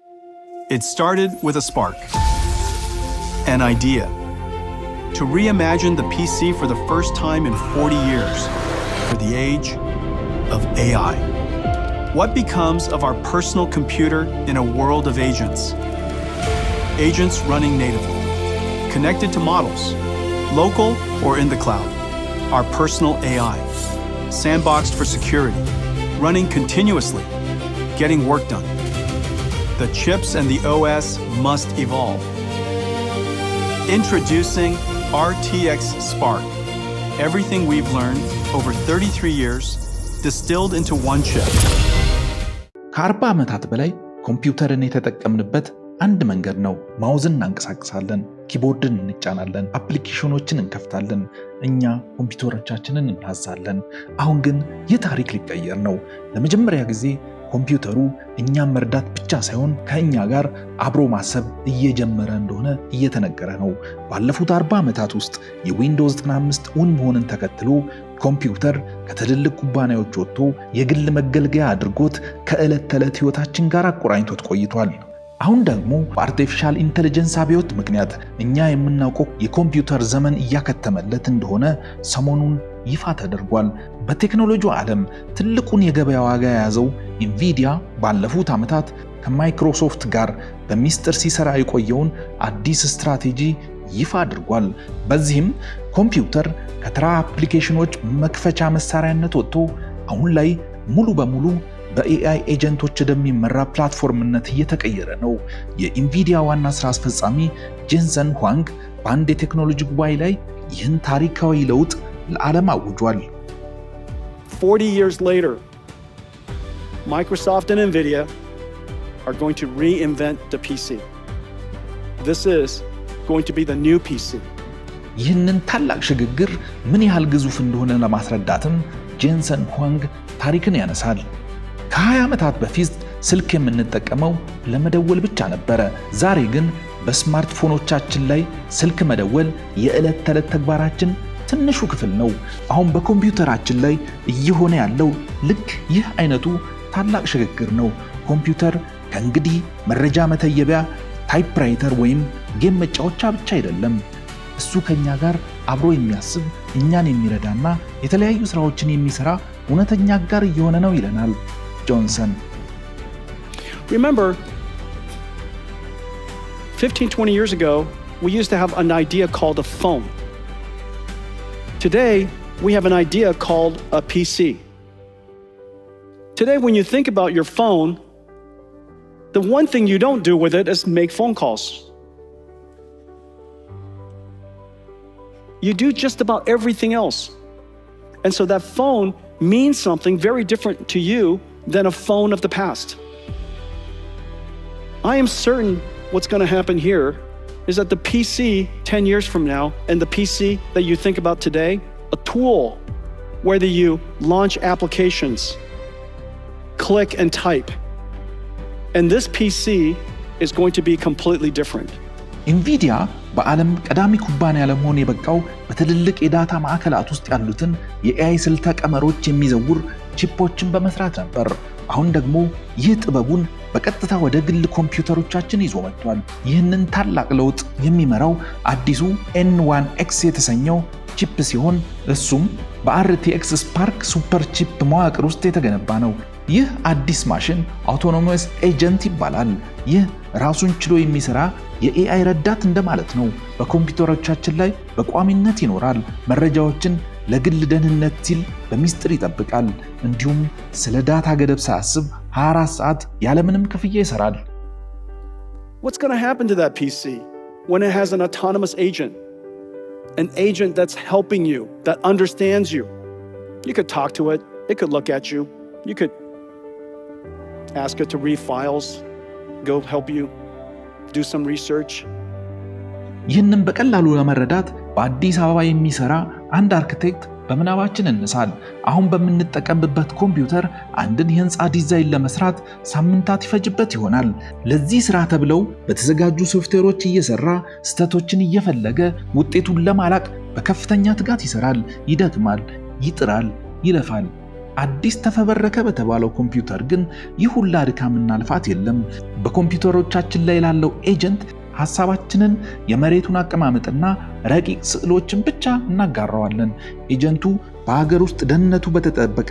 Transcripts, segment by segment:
It started with a spark, an idea, to reimagine the PC for the first time in 40 years, for the age of AI. What becomes of our personal computer in a world of agents? Agents running natively, connected to models, local or in the cloud. Our personal AI, sandboxed for security, running continuously, getting work done. The chips and the OS must evolve. Introducing RTX Spark. Everything we've learned over 33 years distilled into one chip. ከ40 ዓመታት በላይ ኮምፒውተርን የተጠቀምንበት አንድ መንገድ ነው። ማውዝን እናንቀሳቅሳለን፣ ኪቦርድን እንጫናለን፣ አፕሊኬሽኖችን እንከፍታለን፣ እኛ ኮምፒውተሮቻችንን እናዛለን። አሁን ግን ይህ ታሪክ ሊቀየር ነው። ለመጀመሪያ ጊዜ ኮምፒውተሩ እኛን መርዳት ብቻ ሳይሆን ከእኛ ጋር አብሮ ማሰብ እየጀመረ እንደሆነ እየተነገረ ነው። ባለፉት 40 ዓመታት ውስጥ የዊንዶውስ 95 እውን መሆንን ተከትሎ ኮምፒውተር ከትልልቅ ኩባንያዎች ወጥቶ የግል መገልገያ አድርጎት ከዕለት ተዕለት ህይወታችን ጋር አቆራኝቶት ቆይቷል። አሁን ደግሞ በአርቲፊሻል ኢንተለጀንስ አብዮት ምክንያት እኛ የምናውቀው የኮምፒውተር ዘመን እያከተመለት እንደሆነ ሰሞኑን ይፋ ተደርጓል። በቴክኖሎጂው ዓለም ትልቁን የገበያ ዋጋ የያዘው ኢንቪዲያ ባለፉት ዓመታት ከማይክሮሶፍት ጋር በሚስጥር ሲሰራ የቆየውን አዲስ ስትራቴጂ ይፋ አድርጓል። በዚህም ኮምፒውተር ከተራ አፕሊኬሽኖች መክፈቻ መሳሪያነት ወጥቶ አሁን ላይ ሙሉ በሙሉ በኤአይ ኤጀንቶች ወደሚመራ ፕላትፎርምነት እየተቀየረ ነው። የኢንቪዲያ ዋና ስራ አስፈጻሚ ጄንሰን ሁዋንግ በአንድ የቴክኖሎጂ ጉባኤ ላይ ይህን ታሪካዊ ለውጥ ለዓለም አውጇል። 40 years later, Microsoft and NVIDIA are going to reinvent the PC. This is going to be the new PC. ይህንን ታላቅ ሽግግር ምን ያህል ግዙፍ እንደሆነ ለማስረዳትም ጄንሰን ሁዋንግ ታሪክን ያነሳል። ከ20 ዓመታት በፊት ስልክ የምንጠቀመው ለመደወል ብቻ ነበረ። ዛሬ ግን በስማርትፎኖቻችን ላይ ስልክ መደወል የዕለት ተዕለት ተግባራችን ትንሹ ክፍል ነው። አሁን በኮምፒውተራችን ላይ እየሆነ ያለው ልክ ይህ አይነቱ ታላቅ ሽግግር ነው። ኮምፒውተር ከእንግዲህ መረጃ መተየቢያ፣ ታይፕራይተር ወይም ጌም መጫወቻ ብቻ አይደለም። እሱ ከኛ ጋር አብሮ የሚያስብ፣ እኛን የሚረዳና የተለያዩ ስራዎችን የሚሰራ እውነተኛ አጋር እየሆነ ነው ይለናል ጆንሰን። Remember, 15-20 years ago, we used to have an idea called a phone. Today, we have an idea called a PC. Today, when you think about your phone, the one thing you don't do with it is make phone calls. You do just about everything else. And so that phone means something very different to you than a phone of the past. I am certain what's going to happen here is that the PC 10 years from now and the PC that you think about today, a tool whether you launch applications, click and type. And this PC is going to be completely different. ኢንቪዲያ በዓለም ቀዳሚ ኩባንያ ለመሆን የበቃው በትልልቅ የዳታ ማዕከላት ውስጥ ያሉትን የኤአይ ስልተ ቀመሮች የሚዘውር ቺፖችን በመስራት ነበር። አሁን ደግሞ ይህ ጥበቡን በቀጥታ ወደ ግል ኮምፒውተሮቻችን ይዞ መጥቷል። ይህንን ታላቅ ለውጥ የሚመራው አዲሱ N1X የተሰኘው ቺፕ ሲሆን እሱም በRTX Spark ሱፐር ቺፕ መዋቅር ውስጥ የተገነባ ነው። ይህ አዲስ ማሽን አውቶኖመስ ኤጀንት ይባላል። ይህ ራሱን ችሎ የሚሰራ የኤአይ ረዳት እንደማለት ነው። በኮምፒውተሮቻችን ላይ በቋሚነት ይኖራል። መረጃዎችን ለግል ደህንነት ሲል በሚስጥር ይጠብቃል። እንዲሁም ስለ ዳታ ገደብ ሳያስብ 24 ሰዓት ያለምንም ክፍያ ይሰራል። What's going to happen to that PC when it has an autonomous agent? An agent that's helping you, that understands you. You could talk to it, it could look at you, you could ask it to read files, go help you do some research. ይህንን በቀላሉ ለመረዳት በአዲስ አበባ የሚሰራ አንድ አርክቴክት በመናባችን እንሳል። አሁን በምንጠቀምበት ኮምፒውተር አንድን የህንፃ ዲዛይን ለመስራት ሳምንታት ይፈጅበት ይሆናል። ለዚህ ስራ ተብለው በተዘጋጁ ሶፍትዌሮች እየሰራ ስህተቶችን እየፈለገ ውጤቱን ለማላቅ በከፍተኛ ትጋት ይሰራል፣ ይደክማል፣ ይጥራል፣ ይለፋል። አዲስ ተፈበረከ በተባለው ኮምፒውተር ግን ይህ ሁላ ድካምና ልፋት የለም። በኮምፒውተሮቻችን ላይ ላለው ኤጀንት ሐሳባችንን፣ የመሬቱን አቀማመጥና ረቂቅ ስዕሎችን ብቻ እናጋራዋለን። ኤጀንቱ በሀገር ውስጥ ደህንነቱ በተጠበቀ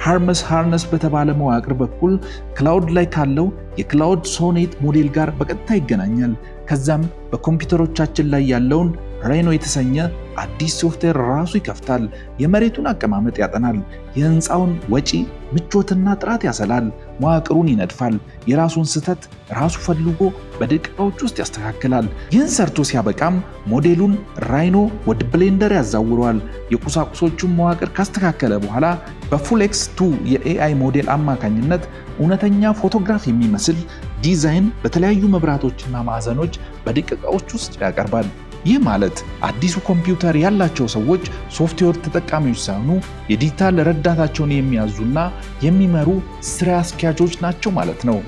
ሃርነስ በተባለ መዋቅር በኩል ክላውድ ላይ ካለው የክላውድ ሶኔት ሞዴል ጋር በቀጥታ ይገናኛል። ከዛም በኮምፒውተሮቻችን ላይ ያለውን ራይኖ የተሰኘ አዲስ ሶፍትዌር ራሱ ይከፍታል። የመሬቱን አቀማመጥ ያጠናል። የህንፃውን ወጪ፣ ምቾትና ጥራት ያሰላል። መዋቅሩን ይነድፋል። የራሱን ስህተት ራሱ ፈልጎ በደቂቃዎች ውስጥ ያስተካክላል። ይህን ሰርቶ ሲያበቃም ሞዴሉን ራይኖ ወደ ብሌንደር ያዛውረዋል። የቁሳቁሶቹን መዋቅር ካስተካከለ በኋላ በፉሌክስ 2 የኤአይ ሞዴል አማካኝነት እውነተኛ ፎቶግራፍ የሚመስል ዲዛይን በተለያዩ መብራቶችና ማዕዘኖች በደቂቃዎች ውስጥ ያቀርባል። ይህ ማለት አዲሱ ኮምፒውተር ያላቸው ሰዎች ሶፍትዌር ተጠቃሚዎች ሳይሆኑ የዲጂታል ረዳታቸውን የሚያዙና የሚመሩ ስራ አስኪያጆች ናቸው ማለት ነው።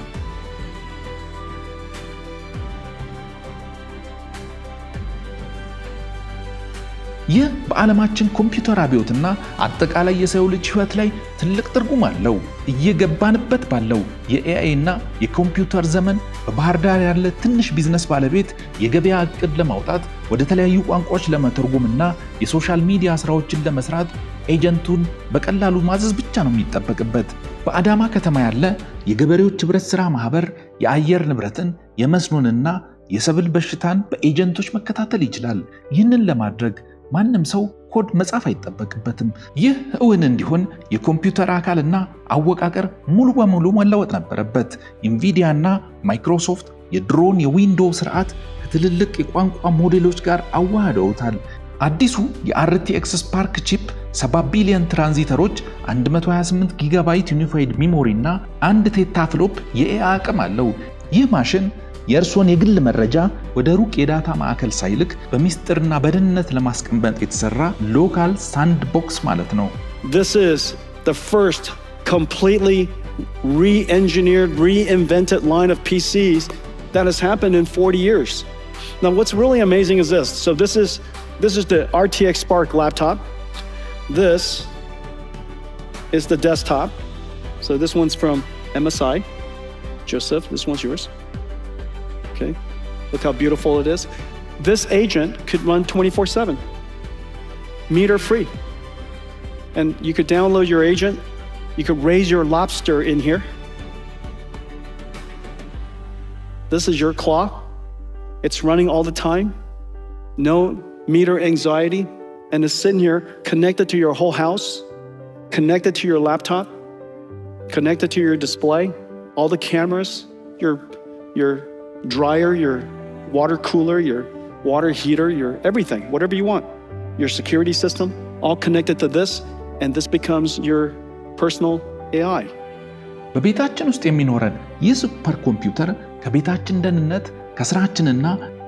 ይህ በዓለማችን ኮምፒውተር አብዮትና አጠቃላይ የሰው ልጅ ህይወት ላይ ትልቅ ትርጉም አለው። እየገባንበት ባለው የኤአይ እና የኮምፒውተር ዘመን በባህር ዳር ያለ ትንሽ ቢዝነስ ባለቤት የገበያ እቅድ ለማውጣት ወደ ተለያዩ ቋንቋዎች ለመተርጎምና የሶሻል ሚዲያ ስራዎችን ለመስራት ኤጀንቱን በቀላሉ ማዘዝ ብቻ ነው የሚጠበቅበት። በአዳማ ከተማ ያለ የገበሬዎች ህብረት ስራ ማህበር የአየር ንብረትን፣ የመስኖንና የሰብል በሽታን በኤጀንቶች መከታተል ይችላል። ይህንን ለማድረግ ማንም ሰው ኮድ መጻፍ አይጠበቅበትም። ይህ እውን እንዲሆን የኮምፒውተር አካልና አወቃቀር ሙሉ በሙሉ መለወጥ ነበረበት። ኢንቪዲያ እና ማይክሮሶፍት የድሮን የዊንዶው ስርዓት ከትልልቅ የቋንቋ ሞዴሎች ጋር አዋህደውታል። አዲሱ የRTX ስፓርክ ቺፕ 7 ቢሊዮን ትራንዚተሮች፣ 128 ጊጋባይት ዩኒፋይድ ሚሞሪ እና 1 ቴታፍሎፕ የኤአይ አቅም አለው። ይህ ማሽን የእርሶን የግል መረጃ ወደ ሩቅ የዳታ ማዕከል ሳይልክ በሚስጥርና በደህንነት ለማስቀመጥ የተሰራ ሎካል ሳንድቦክስ ማለት ነው። This is the first completely re-engineered, reinvented line of PCs that has happened in 40 years. Now what's really amazing is this. So this is the RTX Spark laptop. This is the desktop. So this one's from MSI. Joseph, this one's yours. Okay, look how beautiful it is. This agent could run 24/7, meter free. And you could download your agent. You could raise your lobster in here. This is your claw. It's running all the time. No meter anxiety. And it's sitting here connected to your whole house, connected to your laptop, connected to your display, all the cameras, your dryer, your water cooler, your water heater, your everything, whatever you want. Your security system, all connected to this, and this becomes your personal AI. በቤታችን ውስጥ የሚኖረን ይህ ሱፐር ኮምፒውተር ከቤታችን ደህንነት፣ ከስራችንና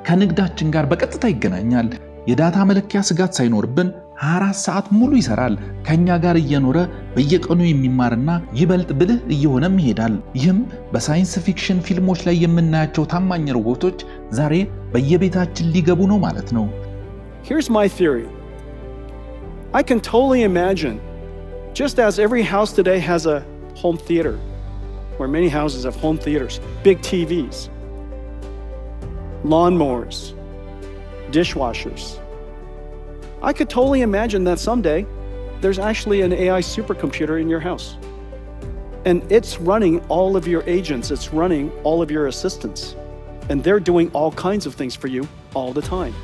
ከንግዳችን ጋር በቀጥታ ይገናኛል። የዳታ መለኪያ ስጋት ሳይኖርብን 24 ሰዓት ሙሉ ይሰራል። ከኛ ጋር እየኖረ በየቀኑ የሚማርና ይበልጥ ብልህ እየሆነም ይሄዳል። ይህም በሳይንስ ፊክሽን ፊልሞች ላይ የምናያቸው ታማኝ ሮቦቶች ዛሬ በየቤታችን ሊገቡ ነው ማለት ነው። Here's my theory. I can totally imagine, just as every house today has a home theater, or many houses have home theaters, big TVs, lawnmowers, dishwashers. I could totally imagine that someday there's actually an AI supercomputer in your house. And it's running all of your agents, it's running all of your assistants. And they're doing all kinds of things for you all the time.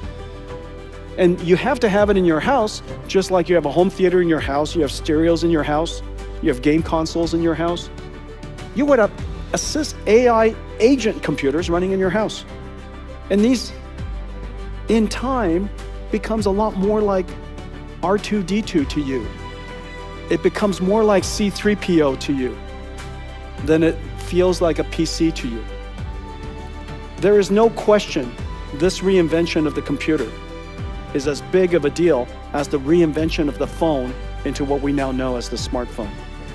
And you have to have it in your house, just like you have a home theater in your house, you have stereos in your house, you have game consoles in your house. You would have assist AI agent computers running in your house. And these, in time, becomes a lot more like R2-D2 to you. It becomes more like C3PO to you than it feels like a PC to you. There is no question this reinvention of the computer is as big of a deal as the reinvention of the phone into what we now know as the smartphone.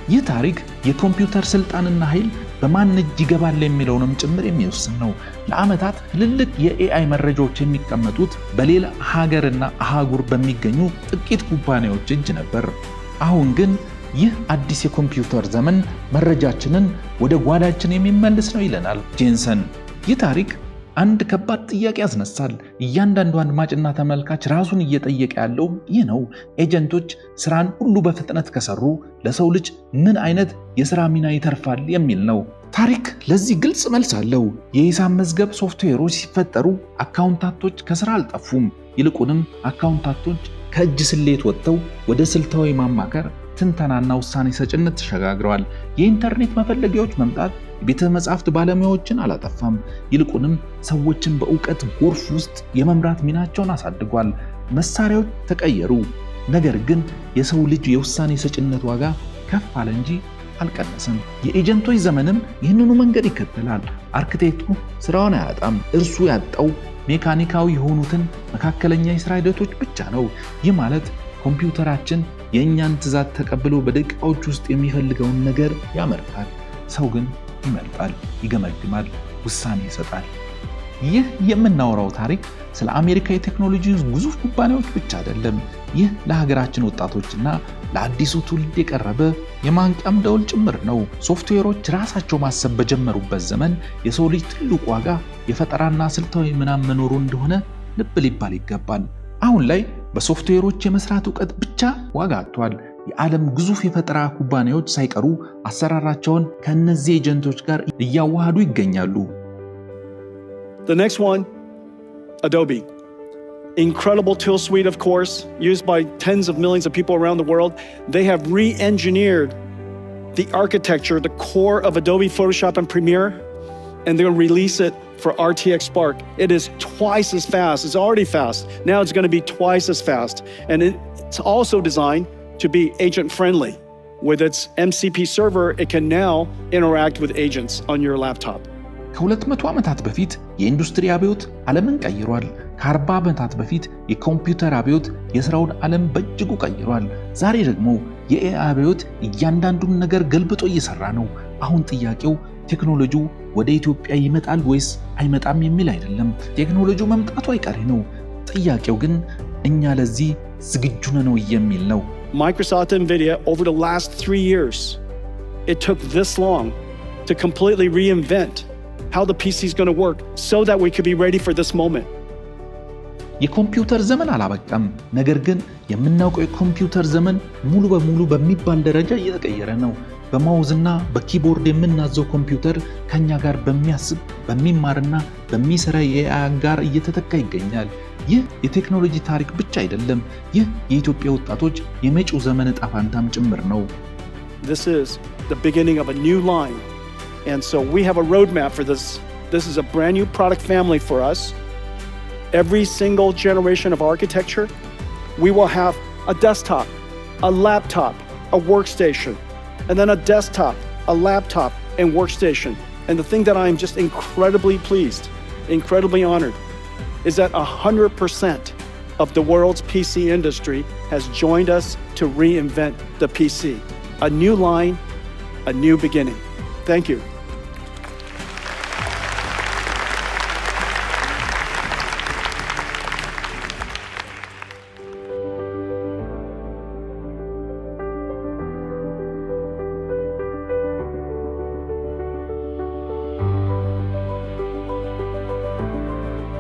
ይህ ታሪክ የኮምፒውተር ስልጣንና ኃይል በማን እጅ ይገባል የሚለውንም ጭምር የሚወስን ነው። ለዓመታት ትልልቅ የኤአይ መረጃዎች የሚቀመጡት በሌላ ሀገርና አህጉር በሚገኙ ጥቂት ኩባንያዎች እጅ ነበር። አሁን ግን ይህ አዲስ የኮምፒውተር ዘመን መረጃችንን ወደ ጓዳችን የሚመልስ ነው ይለናል ጄንሰን። ይህ ታሪክ አንድ ከባድ ጥያቄ ያስነሳል። እያንዳንዱ አድማጭና ተመልካች ራሱን እየጠየቀ ያለው ይህ ነው። ኤጀንቶች ስራን ሁሉ በፍጥነት ከሰሩ ለሰው ልጅ ምን አይነት የሥራ ሚና ይተርፋል የሚል ነው። ታሪክ ለዚህ ግልጽ መልስ አለው። የሂሳብ መዝገብ ሶፍትዌሮች ሲፈጠሩ አካውንታንቶች ከስራ አልጠፉም። ይልቁንም አካውንታንቶች ከእጅ ስሌት ወጥተው ወደ ስልታዊ ማማከር፣ ትንተናና ውሳኔ ሰጭነት ተሸጋግረዋል። የኢንተርኔት መፈለጊያዎች መምጣት የቤተ መጻሕፍት ባለሙያዎችን አላጠፋም። ይልቁንም ሰዎችን በእውቀት ጎርፍ ውስጥ የመምራት ሚናቸውን አሳድጓል። መሳሪያዎች ተቀየሩ፣ ነገር ግን የሰው ልጅ የውሳኔ ሰጭነት ዋጋ ከፍ አለ እንጂ አልቀነሰም። የኤጀንቶች ዘመንም ይህንኑ መንገድ ይከተላል። አርክቴክቱ ስራውን አያጣም። እርሱ ያጣው ሜካኒካዊ የሆኑትን መካከለኛ የሥራ ሂደቶች ብቻ ነው። ይህ ማለት ኮምፒውተራችን የእኛን ትዕዛዝ ተቀብሎ በደቂቃዎች ውስጥ የሚፈልገውን ነገር ያመርታል። ሰው ግን ይመርጣል፣ ይገመግማል፣ ውሳኔ ይሰጣል። ይህ የምናወራው ታሪክ ስለ አሜሪካ የቴክኖሎጂ ግዙፍ ኩባንያዎች ብቻ አይደለም። ይህ ለሀገራችን ወጣቶችና ለአዲሱ ትውልድ የቀረበ የማንቂያም ደወል ጭምር ነው። ሶፍትዌሮች ራሳቸው ማሰብ በጀመሩበት ዘመን የሰው ልጅ ትልቁ ዋጋ የፈጠራና ስልታዊ ምናም መኖሩ እንደሆነ ልብ ሊባል ይገባል። አሁን ላይ በሶፍትዌሮች የመስራት ዕውቀት ብቻ ዋጋ አጥቷል። የዓለም ግዙፍ የፈጠራ ኩባንያዎች ሳይቀሩ አሰራራቸውን ከእነዚህ ኤጀንቶች ጋር እያዋሃዱ ይገኛሉ። The next one, Adobe. Incredible tool suite, of course, used by tens of millions of people around the world. They have re-engineered the architecture, the core of Adobe Photoshop and Premiere, and they're going to release it for RTX Spark. It is twice as fast. It's already fast. Now it's going to be twice as fast. And it's also designed to be agent-friendly. With its MCP server, it can now interact with agents on your laptop. ከ200 ዓመታት በፊት የኢንዱስትሪ አብዮት ዓለምን ቀይሯል። ከ40 ዓመታት በፊት የኮምፒውተር አብዮት የሥራውን ዓለም በእጅጉ ቀይሯል። ዛሬ ደግሞ የኤአይ አብዮት እያንዳንዱን ነገር ገልብጦ እየሰራ ነው። አሁን ጥያቄው ቴክኖሎጂው ወደ ኢትዮጵያ ይመጣል ወይስ አይመጣም የሚል አይደለም። ቴክኖሎጂው መምጣቱ አይቀሬ ነው። ጥያቄው ግን እኛ ለዚህ ዝግጁ ነን የሚል ነው። Microsoft and NVIDIA, over the last 3 years, it took this long to completely reinvent how the PC is going to work so that we could be ready for this moment. የኮምፒውተር ዘመን አላበቃም። ነገር ግን የምናውቀው የኮምፒውተር ዘመን ሙሉ በሙሉ በሚባል ደረጃ እየተቀየረ ነው። በማውዝና በኪቦርድ የምናዘው ኮምፒውተር ከኛ ጋር በሚያስብ በሚማርና በሚሰራ የኤአይ ጋር እየተተካ ይገኛል። ይህ የቴክኖሎጂ ታሪክ ብቻ አይደለም። ይህ የኢትዮጵያ ወጣቶች የመጪው ዘመን ዕጣ ፈንታም ጭምር ነው። This is the beginning of a new line. And so we have a roadmap for this. This is a brand new product family for us. Every single generation of architecture, we will have a desktop, a laptop, a workstation, and then a desktop, a laptop, and workstation. And the thing that I'm just incredibly pleased, incredibly honored, is that 100% of the world's PC industry has joined us to reinvent the PC. A new line, a new beginning. Thank you.